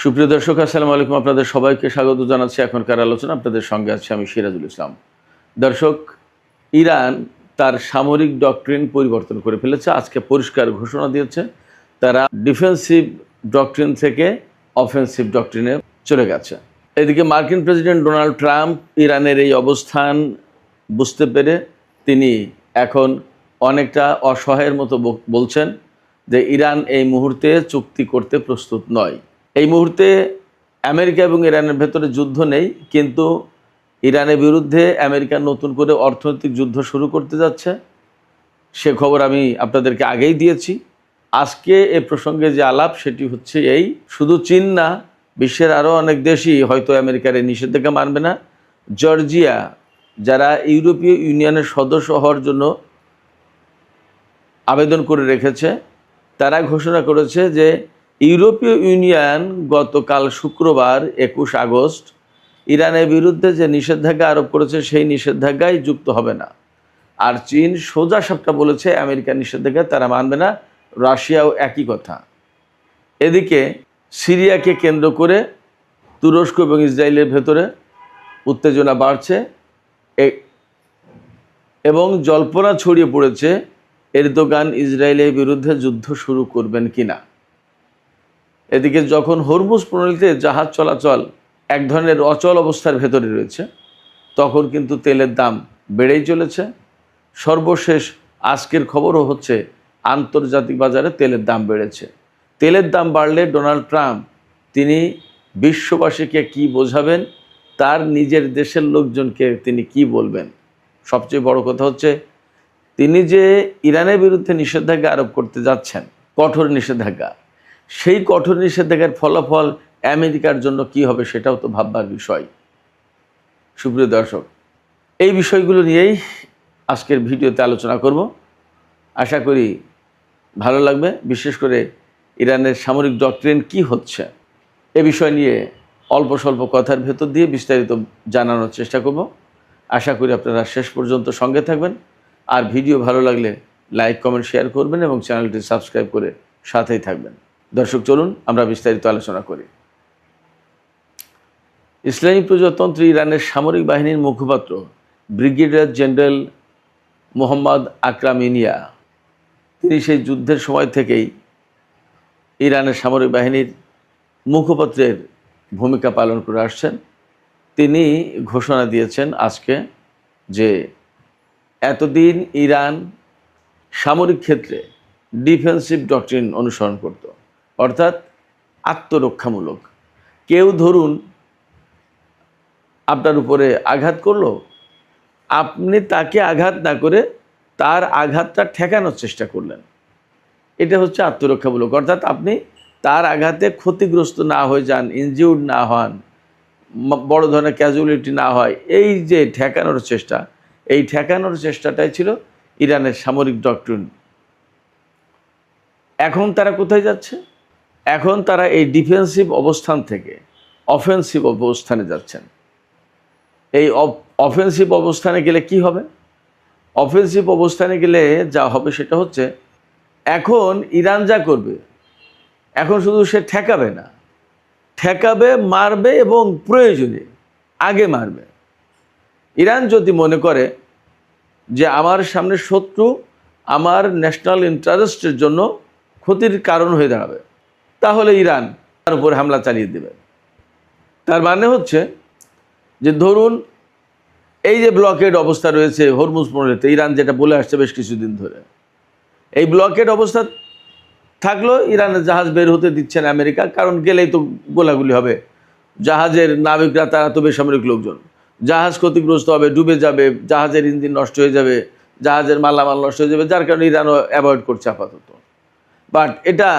সুপ্রিয় দর্শক, আসসালামু আলাইকুম। আপনাদের সবাইকে স্বাগত জানাচ্ছি এখনকার আলোচনা। আপনাদের সঙ্গে আছি আমি সিরাজুল ইসলাম। দর্শক, ইরান তার সামরিক ডক্ট্রিন পরিবর্তন করে ফেলেছে। আজকে পরিষ্কার ঘোষণা দিয়েছে তারা ডিফেন্সিভ ডক্ট্রিন থেকে অফেন্সিভ ডক্ট্রিনে চলে গেছে। এদিকে মার্কিন প্রেসিডেন্ট ডোনাল্ড ট্রাম্প ইরানের এই অবস্থান বুঝতে পেরে তিনি এখন অনেকটা অসহায়ের মতো বলছেন যে ইরান এই মুহূর্তে চুক্তি করতে প্রস্তুত নয়। এই মুহূর্তে আমেরিকা এবং ইরানের ভেতরে যুদ্ধ নেই, কিন্তু ইরানের বিরুদ্ধে আমেরিকা নতুন করে অর্থনৈতিক যুদ্ধ শুরু করতে যাচ্ছে। সে খবর আমি আপনাদেরকে আগেই দিয়েছি। আজকে এ প্রসঙ্গে যে আলাপ সেটি হচ্ছে এই, শুধু চীন না, বিশ্বের আরও অনেক দেশই হয়তো আমেরিকার এই নিষেধাজ্ঞা মানবে না। জর্জিয়া, যারা ইউরোপীয় ইউনিয়নের সদস্য হওয়ার জন্য আবেদন করে রেখেছে, তারা ঘোষণা করেছে যে ইউরোপীয় ইউনিয়ন গতকাল শুক্রবার 21 আগস্ট ইরানের বিরুদ্ধে যে নিষেধাজ্ঞা আরোপ করেছে সেই নিষেধাজ্ঞায় যুক্ত হবে না। আর চীন সোজা সাপটা বলেছে আমেরিকার নিষেধাজ্ঞা তারা মানবে না। রাশিয়াও একই কথা। এদিকে সিরিয়াকে কেন্দ্র করে তুরস্ক এবং ইসরায়েলের ভেতরে উত্তেজনা বাড়ছে এবং জল্পনা ছড়িয়ে পড়েছে এরদোগান ইসরায়েলের বিরুদ্ধে যুদ্ধ শুরু করবেন কিনা। এদিকে যখন হরমুজ প্রণালীতে জাহাজ চলাচল এক ধরনের অচল অবস্থার ভেতরে রয়েছে, তখন কিন্তু তেলের দাম বেড়েই চলেছে। সর্বশেষ আজকের খবরও হচ্ছে আন্তর্জাতিক বাজারে তেলের দাম বেড়েছে। তেলের দাম বাড়লে ডোনাল্ড ট্রাম্প তিনি বিশ্ববাসীকে কি বোঝাবেন, তার নিজের দেশের লোকজনকে তিনি কি বলবেন। সবচেয়ে বড় কথা হচ্ছে তিনি যে ইরানের বিরুদ্ধে নিষেধাজ্ঞা আরোপ করতে যাচ্ছেন, কঠোর নিষেধাজ্ঞা, সেই কঠোর নিষেধাজ্ঞার ফলাফল আমেরিকার জন্য কি হবে সেটাও তো ভাববার বিষয়। সুপ্রিয় দর্শক, এই বিষয়গুলো নিয়েই আজকের ভিডিওতে আলোচনা করব। আশা করি ভালো লাগবে। বিশেষ করে ইরানের সামরিক ডক্ট্রিন কি হচ্ছে এ বিষয় নিয়ে অল্প স্বল্প কথার ভেতর দিয়ে বিস্তারিত জানানোর চেষ্টা করব। আশা করি আপনারা শেষ পর্যন্ত সঙ্গে থাকবেন। আর ভিডিও ভালো লাগলে লাইক, কমেন্ট, শেয়ার করবেন এবং চ্যানেলটি সাবস্ক্রাইব করে সাথেই থাকবেন। দর্শক, চলুন আমরা বিস্তারিত আলোচনা করি। ইসলামী প্রজাতন্ত্রী ইরানের সামরিক বাহিনীর মুখপাত্র ব্রিগেডিয়ার জেনারেল মোহাম্মদ আকরাম ইনিয়া, তিনি সেই যুদ্ধের সময় থেকেই ইরানের সামরিক বাহিনীর মুখপাত্রের ভূমিকা পালন করে আসছেন। তিনি ঘোষণা দিয়েছেন আজকে যে এতদিন ইরান সামরিক ক্ষেত্রে ডিফেন্সিভ ডক্ট্রিন অনুসরণ করত, অর্থাৎ আত্মরক্ষামূলক। কেউ ধরুন আপনার উপরে আঘাত করলো, আপনি তাকে আঘাত না করে তার আঘাতটা ঠেকানোর চেষ্টা করলেন, এটা হচ্ছে আত্মরক্ষামূলক। অর্থাৎ আপনি তার আঘাতে ক্ষতিগ্রস্ত না হয়ে যান, ইনজিউর্ড না হন, বড় ধরনের ক্যাজুয়ালিটি না হয়, এই যে ঠেকানোর চেষ্টা, এই ঠেকানোর চেষ্টাটাই ছিল ইরানের সামরিক ডক্ট্রিন। এখন তারা কোথায় যাচ্ছে? এখন তারা এই ডিফেন্সিভ অবস্থান থেকে অফেন্সিভ অবস্থানে যাচ্ছেন। এই অফেন্সিভ অবস্থানে গেলে কি হবে? অফেন্সিভ অবস্থানে গেলে যা হবে সেটা হচ্ছে, এখন ইরান যা করবে, এখন শুধু সে ঠেকাবে না, ঠেকাবে, মারবে এবং প্রয়োজনে আগে মারবে। ইরান যদি মনে করে যে আমার সামনে শত্রু আমার ন্যাশনাল ইন্টারেস্টের জন্য ক্ষতির কারণ হয়ে দাঁড়াবে, তাহলে ইরান তার উপর হামলা চালিয়ে দেবে। তার মানে হচ্ছে যে ধরুন এই যে ব্লকেড অবস্থা রয়েছে হরমুজ প্রণালীতে, ইরান যেটা বলে আসছে বেশ কিছুদিন ধরে, এই ব্লকেড অবস্থা থাকলো, ইরানের জাহাজ বের হতে দিচ্ছে না আমেরিকা, কারণ গেলেই তো গোলাগুলি হবে। জাহাজের নাবিকরা তারা তো বেসামরিক লোকজন, জাহাজ ক্ষতিগ্রস্ত হবে, ডুবে যাবে, জাহাজের ইঞ্জিন নষ্ট হয়ে যাবে, জাহাজের মালামাল নষ্ট হয়ে যাবে, যার কারণে ইরানও অ্যাভয়েড করছে আপাতত। বাট এটা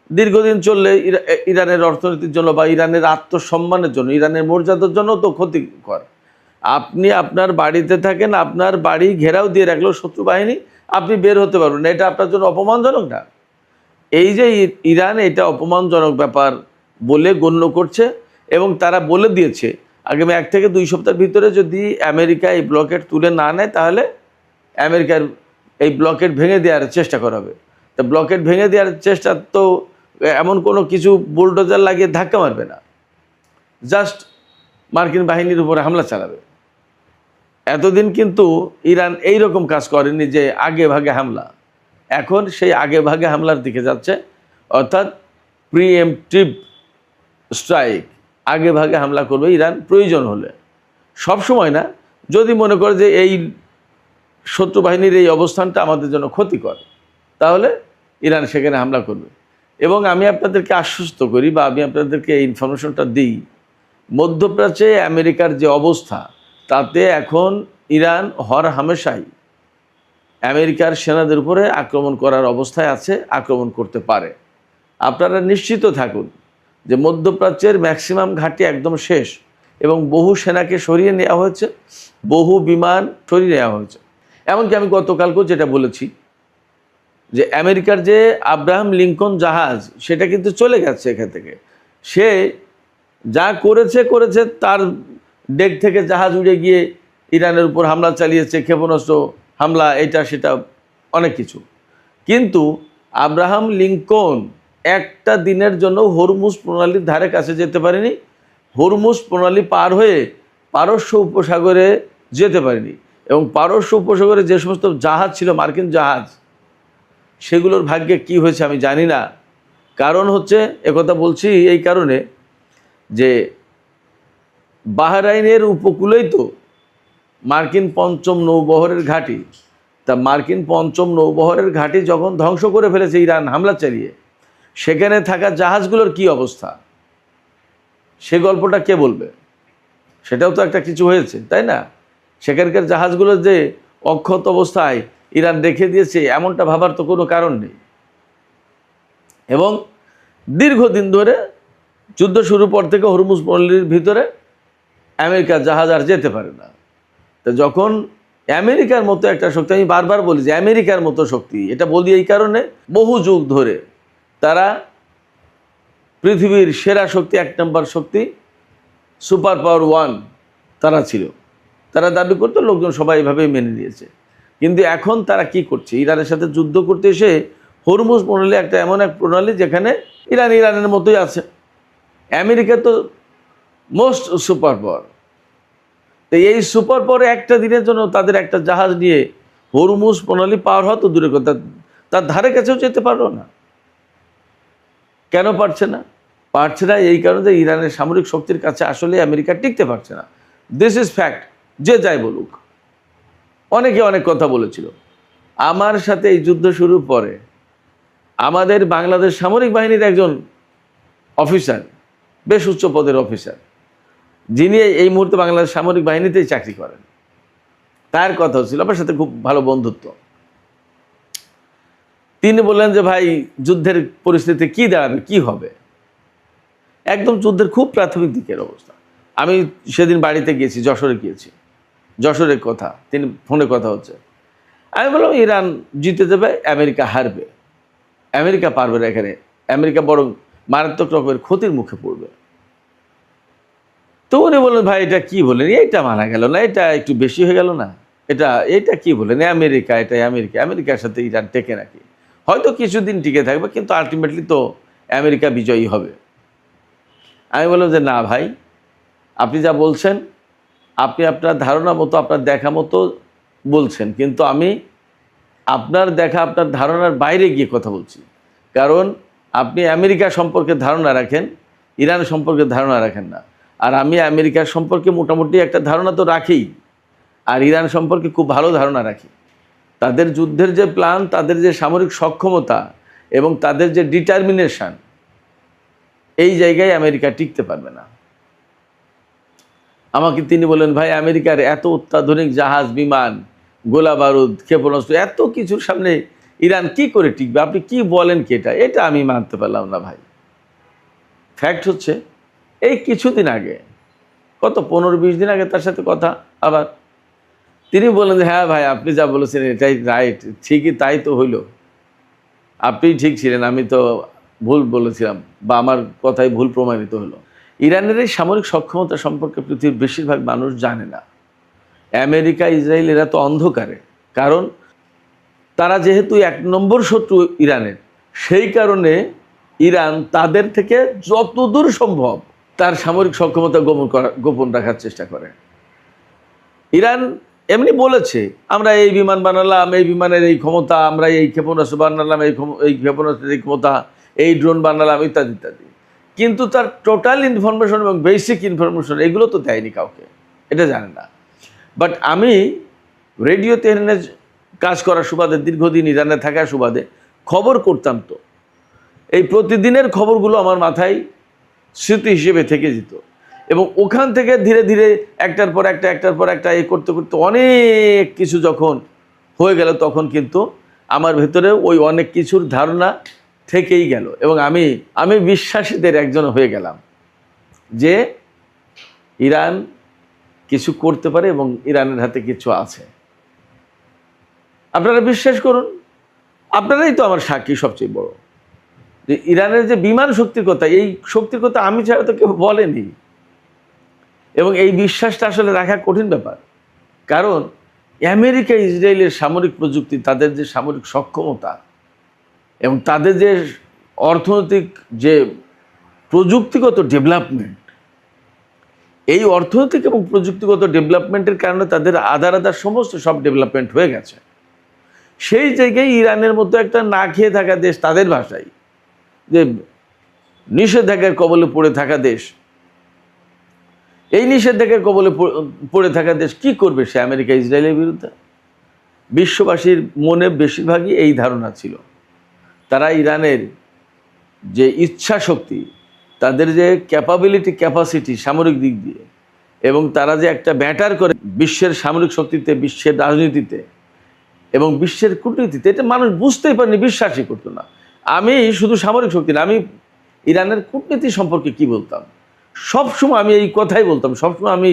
দীর্ঘদিন চললে ইরানের অর্থনীতির জন্য বা ইরানের আত্মসম্মানের জন্য, ইরানের মর্যাদার জন্য তো ক্ষতিকর। আপনি আপনার বাড়িতে থাকেন, আপনার বাড়ি ঘেরাও দিয়ে রাখলো শত্রু বাহিনী, আপনি বের হতে পারবেন না, এটা আপনার জন্য অপমানজনক না? এই যে ইরান এটা অপমানজনক ব্যাপার বলে গণ্য করছে এবং তারা বলে দিয়েছে আগামী 1 থেকে 2 সপ্তাহের ভিতরে যদি আমেরিকা এই ব্লকেট তুলে না নেয়, তাহলে আমেরিকার এই ব্লকেট ভেঙে দেওয়ার চেষ্টা করা হবে। তা ব্লকেট ভেঙে দেওয়ার চেষ্টা তো এমন কোনো কিছু বুলডোজার লাগিয়ে ধাক্কা মারবে না, জাস্ট মার্কিন বাহিনীর উপরে হামলা চালাবে। এতদিন কিন্তু ইরান এই রকম কাজ করেনি যে আগে ভাগে হামলা, এখন সেই আগে ভাগে হামলার দিকে যাচ্ছে, অর্থাৎ প্রিএমপ্টিভ স্ট্রাইক, আগে ভাগে হামলা করবে ইরান প্রয়োজন হলে, সব সময় না। যদি মনে করে যে এই শত্রু বাহিনীর এই অবস্থানটা আমাদের জন্য ক্ষতিকর, তাহলে ইরান সেখানে হামলা করবে। এবং আমি আপনাদেরকে আশ্বস্ত করি বা আমি আপনাদেরকে এই ইনফরমেশনটা দিই, মধ্যপ্রাচ্যে আমেরিকার যে অবস্থা, তাতে এখন ইরান হর হামেশাই আমেরিকার সেনাদের উপরে আক্রমণ করার অবস্থায় আছে, আক্রমণ করতে পারে। আপনারা নিশ্চিত থাকুন যে মধ্যপ্রাচ্যের ম্যাক্সিমাম ঘাঁটি একদম শেষ এবং বহু সেনাকে সরিয়ে নেওয়া হয়েছে, বহু বিমান সরিয়ে নেওয়া হয়েছে। এমনকি আমি গতকালকেও যেটা বলেছি যে আমেরিকার যে আব্রাহাম লিঙ্কন জাহাজ, সেটা কিন্তু চলে গেছে এখান থেকে। সে যা করেছে তার ডেক থেকে জাহাজ উড়ে গিয়ে ইরানের উপর হামলা চালিয়েছে, ক্ষেপণাস্ত্র হামলা, এটা সেটা অনেক কিছু। কিন্তু আব্রাহাম লিঙ্কন একটা দিনের জন্য হরমুজ প্রণালীর ধারে কাছে যেতে পারেনি, হরমুজ প্রণালী পার হয়ে পারস্য উপসাগরে যেতে পারেনি। এবং পারস্য উপসাগরে যে সমস্ত জাহাজ ছিল, মার্কিন জাহাজ, সেগুলোর ভাগ্যে কি হয়েছে আমি জানি না। কারণ হচ্ছে, একথা বলছি এই কারণে যে বাহরাইনের উপকূলেই তো মার্কিন পঞ্চম নৌবহরের ঘাঁটি। তা মার্কিন পঞ্চম নৌবহরের ঘাঁটি যখন ধ্বংস করে ফেলেছে ইরান হামলা চালিয়ে, সেখানে থাকা জাহাজগুলোর কি অবস্থা, সে গল্পটা কে বলবে? সেটাও তো একটা কিছু হয়েছে, তাই না? সেখানকার জাহাজগুলোর যে অক্ষত অবস্থায় ইরান রেখে দিয়েছে, এমনটা ভাবার তো কোনো কারণ নেই। এবং দীর্ঘদিন ধরে যুদ্ধ শুরু পর থেকে হরমুজ প্রণালীর ভিতরে আমেরিকার জাহাজ আর যেতে পারে না। তো যখন আমেরিকার মতো একটা শক্তি, আমি বারবার বলি যে আমেরিকার মতো শক্তি, এটা বলি এই কারণে, বহু যুগ ধরে তারা পৃথিবীর সেরা শক্তি, এক নম্বর শক্তি, সুপার পাওয়ার ওয়ান তারা ছিল, তারা দাবি করতো, লোকজন সবাই এভাবেই মেনে নিয়েছে। কিন্তু এখন তারা কি করছে? ইরানের সাথে যুদ্ধ করতে এসে হরমুজ প্রণালী একটা এমন এক প্রণালী যেখানে ইরানের মতোই আছে। আমেরিকা তো মোস্ট সুপার পাওয়ার, তো এই সুপার পাওয়ারে একটা দিনের জন্য তাদের একটা জাহাজ নিয়ে হরমুজ প্রণালী পার হওয়া তো দূরের কথা, তার ধারে কাছেও যেতে পারলো না। কেন পারছে না? পারছে না এই কারণে যে ইরানের সামরিক শক্তির কাছে আসলে আমেরিকা টিকতে পারছে না। This is fact. যে যাই বলুক, অনেকে অনেক কথা বলেছিল। আমার সাথে এই যুদ্ধ শুরুর পরে আমাদের বাংলাদেশ সামরিক বাহিনীর একজন অফিসার, বেশ উচ্চ পদের অফিসার, যিনি এই মুহূর্তে বাংলাদেশ সামরিক বাহিনীতেই চাকরি করেন, তার কথা হচ্ছিল, আমার সাথে খুব ভালো বন্ধুত্ব। তিনি বললেন যে ভাই, যুদ্ধের পরিস্থিতি কি দাঁড়াবে, কি হবে? একদম যুদ্ধের খুব প্রাথমিক দিকের অবস্থা। আমি সেদিন বাড়িতে গিয়েছি, যশোরে গিয়েছি, যশোরের কথা, তিনি ফোনে কথা হচ্ছে। আমি বললাম ইরান জিতে যাবে, আমেরিকা হারবে, আমেরিকা পারবে না এখানে, আমেরিকা বরং মারাত্মক রকমের ক্ষতির মুখে পড়বে। তো উনি বললেন ভাই এটা কি বলেন, এইটা মানা গেল না, এটা একটু বেশি হয়ে গেল না, এটা কি বলেন, আমেরিকা, এটাই আমেরিকা, আমেরিকার সাথে ইরান টেকে নাকি? হয়তো কিছুদিন টিকে থাকবে, কিন্তু আলটিমেটলি তো আমেরিকা বিজয়ী হবে। আমি বললাম যে না ভাই, আপনি যা বলছেন, আপনি আপনার ধারণা মতো, আপনার দেখা মতো বলছেন, কিন্তু আমি আপনার দেখা, আপনার ধারণার বাইরে গিয়ে কথা বলছি। কারণ আপনি আমেরিকা সম্পর্কে ধারণা রাখেন, ইরান সম্পর্কে ধারণা রাখেন না। আর আমি আমেরিকার সম্পর্কে মোটামুটি একটা ধারণা তো রাখি, আর ইরান সম্পর্কে খুব ভালো ধারণা রাখি। তাদের যুদ্ধের যে প্ল্যান, তাদের যে সামরিক সক্ষমতা এবং তাদের যে ডিটারমিনেশন, এই জায়গায় আমেরিকা টিকতে পারবে না। আমাকে তিনি বলেন ভাই, আমেরিকার এত অত্যাধুনিক জাহাজ, বিমান, গোলা বারুদ, ক্ষেপণাস্ত্র, এত কিছুর সামনে ইরান কি করে টিকবে? আপনি কি বলেন কি? এটা আমি মানতে পারলাম না ভাই। ফ্যাক্ট হচ্ছে, এই কিছুদিন আগে, কত 15-20 দিন আগে তার সাথে কথা, আবার তিনি বললেন যে হ্যাঁ ভাই, আপনি যা বলেছেন এটাই রাইট, ঠিকই তাই তো হইল, আপনি ঠিক ছিলেন, আমি তো ভুল বলেছিলাম, বা আমার কথাই ভুল প্রমাণিত হলো। ইরানের এই সামরিক সক্ষমতা সম্পর্কে পৃথিবীর বেশিরভাগ মানুষ জানে না। আমেরিকা, ইসরায়েল এরা তো অন্ধকারে, কারণ তারা যেহেতু 1 নম্বর শত্রু ইরানের, সেই কারণে ইরান তাদের থেকে যতদূর সম্ভব তার সামরিক সক্ষমতা গোপন রাখার চেষ্টা করে। ইরান এমনি বলেছে, আমরা এই বিমান বানালাম, এই বিমানের এই ক্ষমতা, আমরা এই ক্ষেপণাস্ত্র বানালাম, এই ক্ষেপণাস্ত্রের এই ক্ষমতা, এই ড্রোন বানালাম, ইত্যাদি ইত্যাদি। কিন্তু তার টোটাল ইনফরমেশন এবং বেসিক ইনফরমেশন এগুলো তো দেয়নি কাউকে, এটা জানে না। বাট আমি রেডিও তেহরানে কাজ করার সুবাদে, দীর্ঘদিন ইরানে থাকার সুবাদে খবর করতাম, তো এই প্রতিদিনের খবরগুলো আমার মাথায় স্মৃতি হিসেবে থেকে যেত। এবং ওখান থেকে ধীরে ধীরে একটার পর একটা এই করতে করতে অনেক কিছু যখন হয়ে গেল, তখন কিন্তু আমার ভেতরে ওই অনেক কিছুর ধারণা থেকেই গেল। এবং আমি বিশ্বাসীদের একজন হয়ে গেলাম যে ইরান কিছু করতে পারে এবং ইরানের হাতে কিছু আছে। আপনারা বিশ্বাস করুন, আপনারাই তো আমার সাক্ষী সবচেয়ে বড়, যে ইরানের যে বিমান শক্তির কথা, এই শক্তির কথা আমি ছাড়া তো কেউ বলেনি। এবং এই বিশ্বাসটা আসলে রাখা কঠিন ব্যাপার, কারণ আমেরিকা ইসরায়েলের সামরিক প্রযুক্তি, তাদের যে সামরিক সক্ষমতা এবং তাদের যে অর্থনৈতিক যে প্রযুক্তিগত ডেভেলপমেন্ট, এই অর্থনৈতিক এবং প্রযুক্তিগত ডেভেলপমেন্টের কারণে তাদের আদার সমস্ত সব ডেভেলপমেন্ট হয়ে গেছে। সেই জায়গায় ইরানের মতো একটা না খেয়ে থাকা দেশ, তাদের ভাষায় যে নিষেধাজ্ঞার কবলে পড়ে থাকা দেশ, এই নিষেধাজ্ঞার কবলে পড়ে থাকা দেশ কি করবে সে আমেরিকা ইসরায়েলের বিরুদ্ধে? বিশ্ববাসীর মনে বেশিরভাগই এই ধারণা ছিল। তারা ইরানের যে ইচ্ছা শক্তি, তাদের যে ক্যাপাসিটি সামরিক দিক দিয়ে, এবং তারা যে একটা ব্যাটার করে বিশ্বের সামরিক শক্তিতে, বিশ্বের রাজনীতিতে এবং বিশ্বের কূটনীতিতে, এটা মানুষ বুঝতেই পারেনি, বিশ্বাসই করতো না। আমি শুধু সামরিক শক্তি না, আমি ইরানের কূটনীতি সম্পর্কে কি বলতাম, সবসময় আমি এই কথাই বলতাম, সবসময় আমি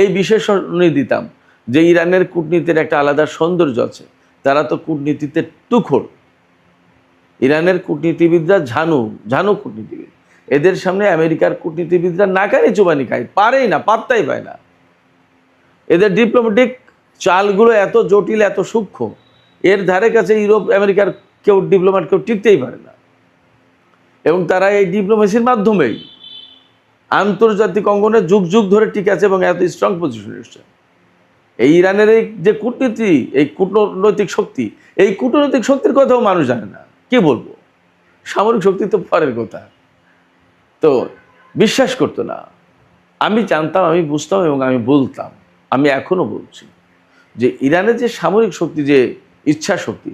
এই বিশেষণই দিতাম যে ইরানের কূটনীতির একটা আলাদা সৌন্দর্য আছে। তারা তো কূটনীতিতে তুখোড়, ইরানের কূটনীতিবিদরা ঝানু কূটনীতিবিদ। এদের সামনে আমেরিকার কূটনীতিবিদরা নাকানি চুবানি খায়, পারেই না, পাত্তাই পায় না। এদের ডিপ্লোম্যাটিক চালগুলো এত জটিল, এত সূক্ষ্ম, এর ধারে কাছে ইউরোপ আমেরিকার কেউ ডিপ্লোম্যাট কেউ টিকতেই পারে না। এবং তারা এই ডিপ্লোমেসির মাধ্যমেই আন্তর্জাতিক অঙ্গনে যুগ যুগ ধরে টিকে আছে এবং এত স্ট্রং পজিশনে এসছে। এই ইরানের এই যে কূটনীতি, এই কূটনৈতিক শক্তি, এই কূটনৈতিক শক্তির কথাও মানুষ জানে না, কি বলবো, সামরিক শক্তি তো পরের কথা। তো বিশ্বাস করতো না। আমি জানতাম, আমি বুঝতাম এবং আমি বলতাম, আমি এখনো বলছি যে ইরানের যে সামরিক শক্তি, যে ইচ্ছা শক্তি,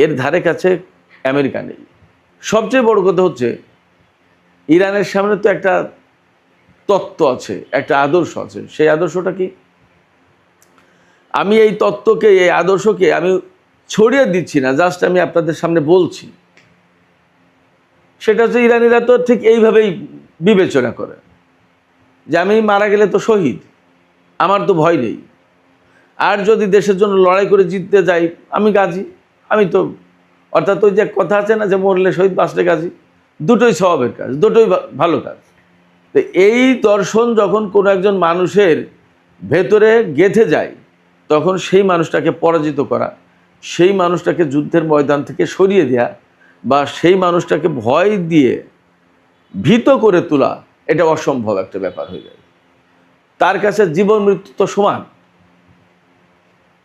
এর ধারে কাছে আমেরিকা নেই। সবচেয়ে বড় কথা হচ্ছে ইরানের সামনে তো একটা তত্ত্ব আছে, একটা আদর্শ আছে। সেই আদর্শটা কি? আমি এই তত্ত্বকে, এই আদর্শকে আমি ছড়িয়ে দিচ্ছি না, জাস্ট আমি আপনাদের সামনে বলছি। সেটা হচ্ছে ইরানিরা তো ঠিক এইভাবেই বিবেচনা করে যে আমি মারা গেলে তো শহীদ, আমার তো ভয় নেই। আর যদি দেশের জন্য লড়াই করে জিততে যাই, আমি গাজী, আমি তো, অর্থাৎ ওই যে কথা আছে না যে মরলে শহীদ বাঁচলে গাজী, দুটোই স্বভাবের কাজ, দুটোই ভালো কাজ। তো এই দর্শন যখন কোনো একজন মানুষের ভেতরে গেঁথে যায়, তখন সেই মানুষটাকে পরাজিত করা, সেই মানুষটাকে যুদ্ধের ময়দান থেকে সরিয়ে দেয়া, বা সেই মানুষটাকে ভয় দিয়ে ভীত করে তোলা, এটা অসম্ভব একটা ব্যাপার হয়ে যায়। তার কাছে জীবন মৃত্যু তো সমান।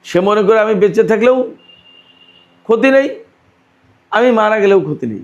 সে মনে করে আমি বেঁচে থাকলেও ক্ষতি নেই, আমি মারা গেলেও ক্ষতি নেই।